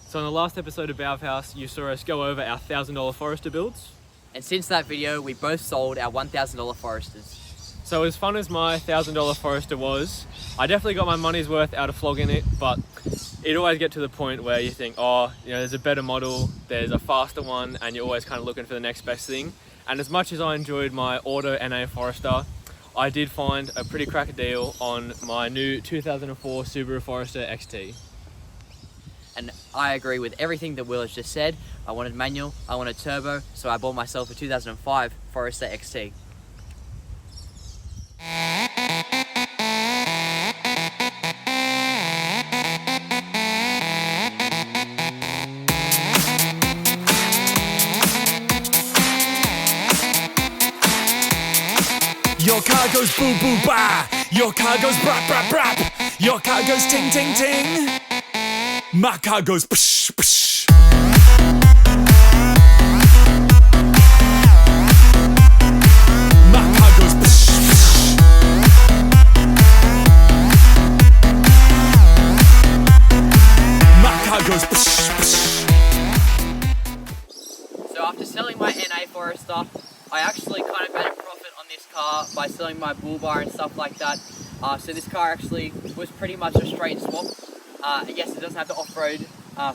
So in the last episode of Bauhaus, you saw us go over our $1,000 Forester builds. And since that video, we both sold our $1,000 Foresters. So as fun as my $1,000 Forester was, I definitely got my money's worth out of flogging it, but it always get to the point where you think, oh, you know, there's a better model, there's a faster one, and you're always kind of looking for the next best thing. And as much as I enjoyed my Auto NA Forester, I did find a pretty cracker deal on my new 2004 Subaru Forester XT. And I agree with everything that Will has just said. I wanted manual, I wanted turbo, so I bought myself a 2005 Forester XT. Your car goes boo boo ba. Your car goes brap brap brap. Your car goes ting ting ting. My car goes psh psh. My car goes psh psh. My car goes psh psh. So after selling my NA Forester, I actually kind of made a profit on this car by selling my bull bar and stuff like that. So this car actually was pretty much a straight swap. Yes, it doesn't have the off-road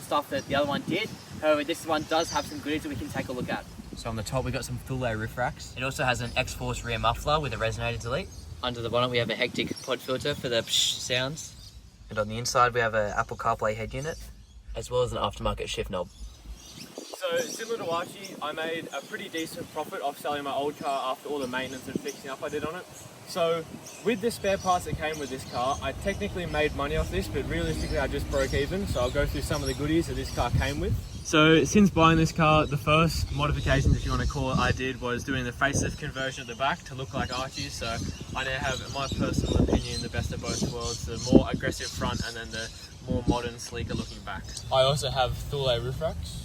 stuff that the other one did. However, this one does have some goodies that we can take a look at. So on the top we got some Thule roof racks. It also has an X-Force rear muffler with a resonator delete. Under the bonnet we have a Hectic pod filter for the psh sounds. And on the inside we have an Apple CarPlay head unit, as well as an aftermarket shift knob. So similar to Archie, I made a pretty decent profit off selling my old car after all the maintenance and fixing up I did on it. So with the spare parts that came with this car, I technically made money off this, but realistically I just broke even. So I'll go through some of the goodies that this car came with. So since buying this car, the first modifications, if you want to call it, I did was doing the facelift conversion at the back to look like Archie's. So I now have, in my personal opinion, the best of both worlds, the more aggressive front and then the more modern, sleeker looking back. I also have Thule roof racks.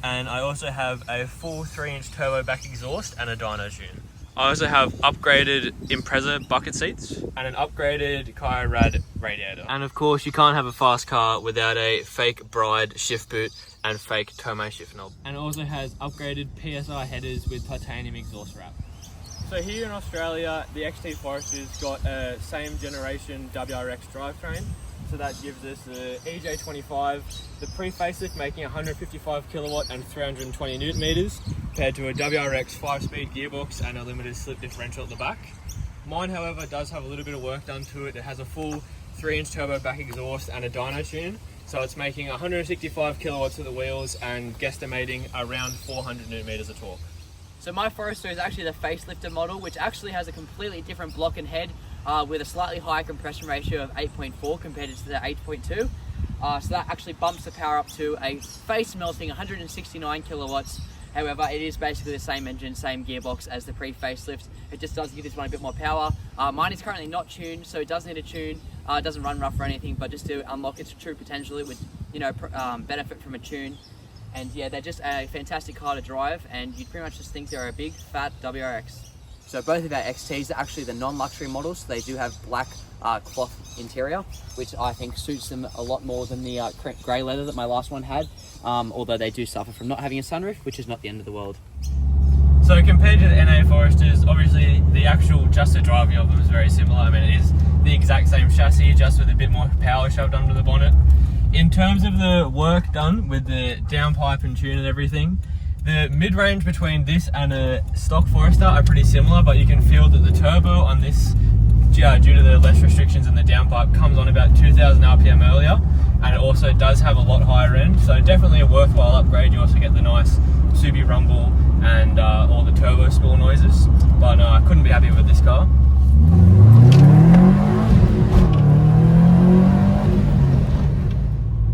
And I also have a full 3-inch turbo back exhaust and a dyno tune. I also have upgraded Impreza bucket seats and an upgraded Kaya Rad radiator. And of course, you can't have a fast car without a fake Bride shift boot and fake Tomei shift knob. And it also has upgraded PSI headers with titanium exhaust wrap. So here in Australia, the XT Forester's got a same generation WRX drivetrain. So that gives us the EJ25, the pre-facelift making 155 kilowatt and 320 newton meters, compared to a WRX 5-speed gearbox and a limited slip differential at the back. Mine, however, does have a little bit of work done to it. It has a full 3-inch turbo back exhaust and a dyno tune, so it's making 165 kilowatts at the wheels and guesstimating around 400 newton meters of torque. So my Forester is actually the facelifted model, which actually has a completely different block and head with a slightly higher compression ratio of 8.4 compared to the 8.2. So that actually bumps the power up to a face melting 169 kilowatts. However, it is basically the same engine, same gearbox as the pre-facelift. It just does give this one a bit more power. Mine is currently not tuned, so it does need a tune. It doesn't run rough or anything, but just to unlock its true potential, it would, you know, benefit from a tune. And yeah, they're just a fantastic car to drive, and you'd pretty much just think they're a big fat WRX. So both of our XTs are actually the non-luxury models. They do have black cloth interior, which I think suits them a lot more than the grey leather that my last one had, although they do suffer from not having a sunroof, which is not the end of the world. So compared to the NA Foresters, obviously the actual just the driving of them is very similar. I mean, it is the exact same chassis, just with a bit more power shoved under the bonnet. In terms of the work done with the downpipe and tune and everything, the mid-range between this and a stock Forester are pretty similar, but you can feel that the turbo on this, due to the less restrictions in the downpipe, comes on about 2,000 RPM earlier, and it also does have a lot higher end, so definitely a worthwhile upgrade. You also get the nice Subi rumble and all the turbo spool noises, but no, I couldn't be happy with this car.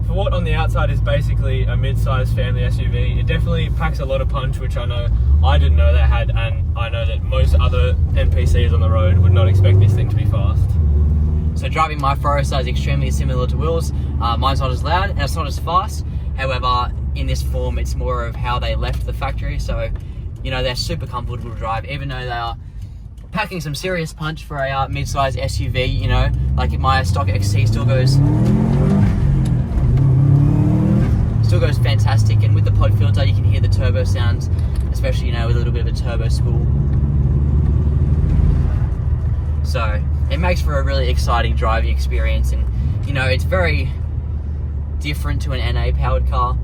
For what on the outside is basically a mid-sized family SUV, it definitely packs a lot of punch, which I know I didn't know they had, and I know that most other NPCs on the road would not expect this thing to be fast. So driving my Forester is extremely similar to Will's. Mine's not as loud and it's not as fast. However, in this form, it's more of how they left the factory. So, you know, they're super comfortable to drive, even though they are packing some serious punch for a mid-sized SUV. You know, like my stock XT still goes. Still goes fantastic, and with the pod filter you can hear the turbo sounds, especially with a little bit of a turbo spool. So it makes for a really exciting driving experience, and it's very different to an NA powered car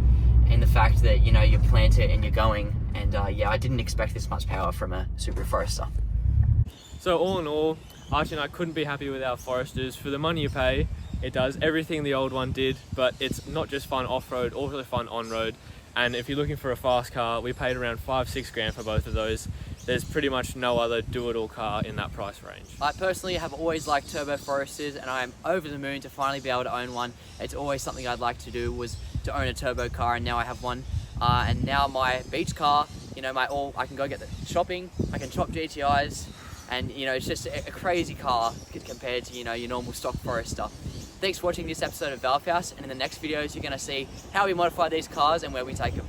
in the fact that you plant it and you're going, and I didn't expect this much power from a Subaru Forester. So all in all, Archie and I couldn't be happy with our Foresters. For the money you pay, it does everything the old one did, but it's not just fun off-road, also fun on-road. And if you're looking for a fast car, we paid around 5-6 grand for both of those. There's pretty much no other do-it-all car in that price range. I personally have always liked turbo Foresters, and I'm over the moon to finally be able to own one. It's always something I'd like to do, was to own a turbo car, and now I have one. And now my beach car, I can go get the shopping, I can chop GTIs, and it's just a crazy car compared to your normal stock Forester. Thanks for watching this episode of Valve House, and in the next videos you're going to see how we modify these cars and where we take them.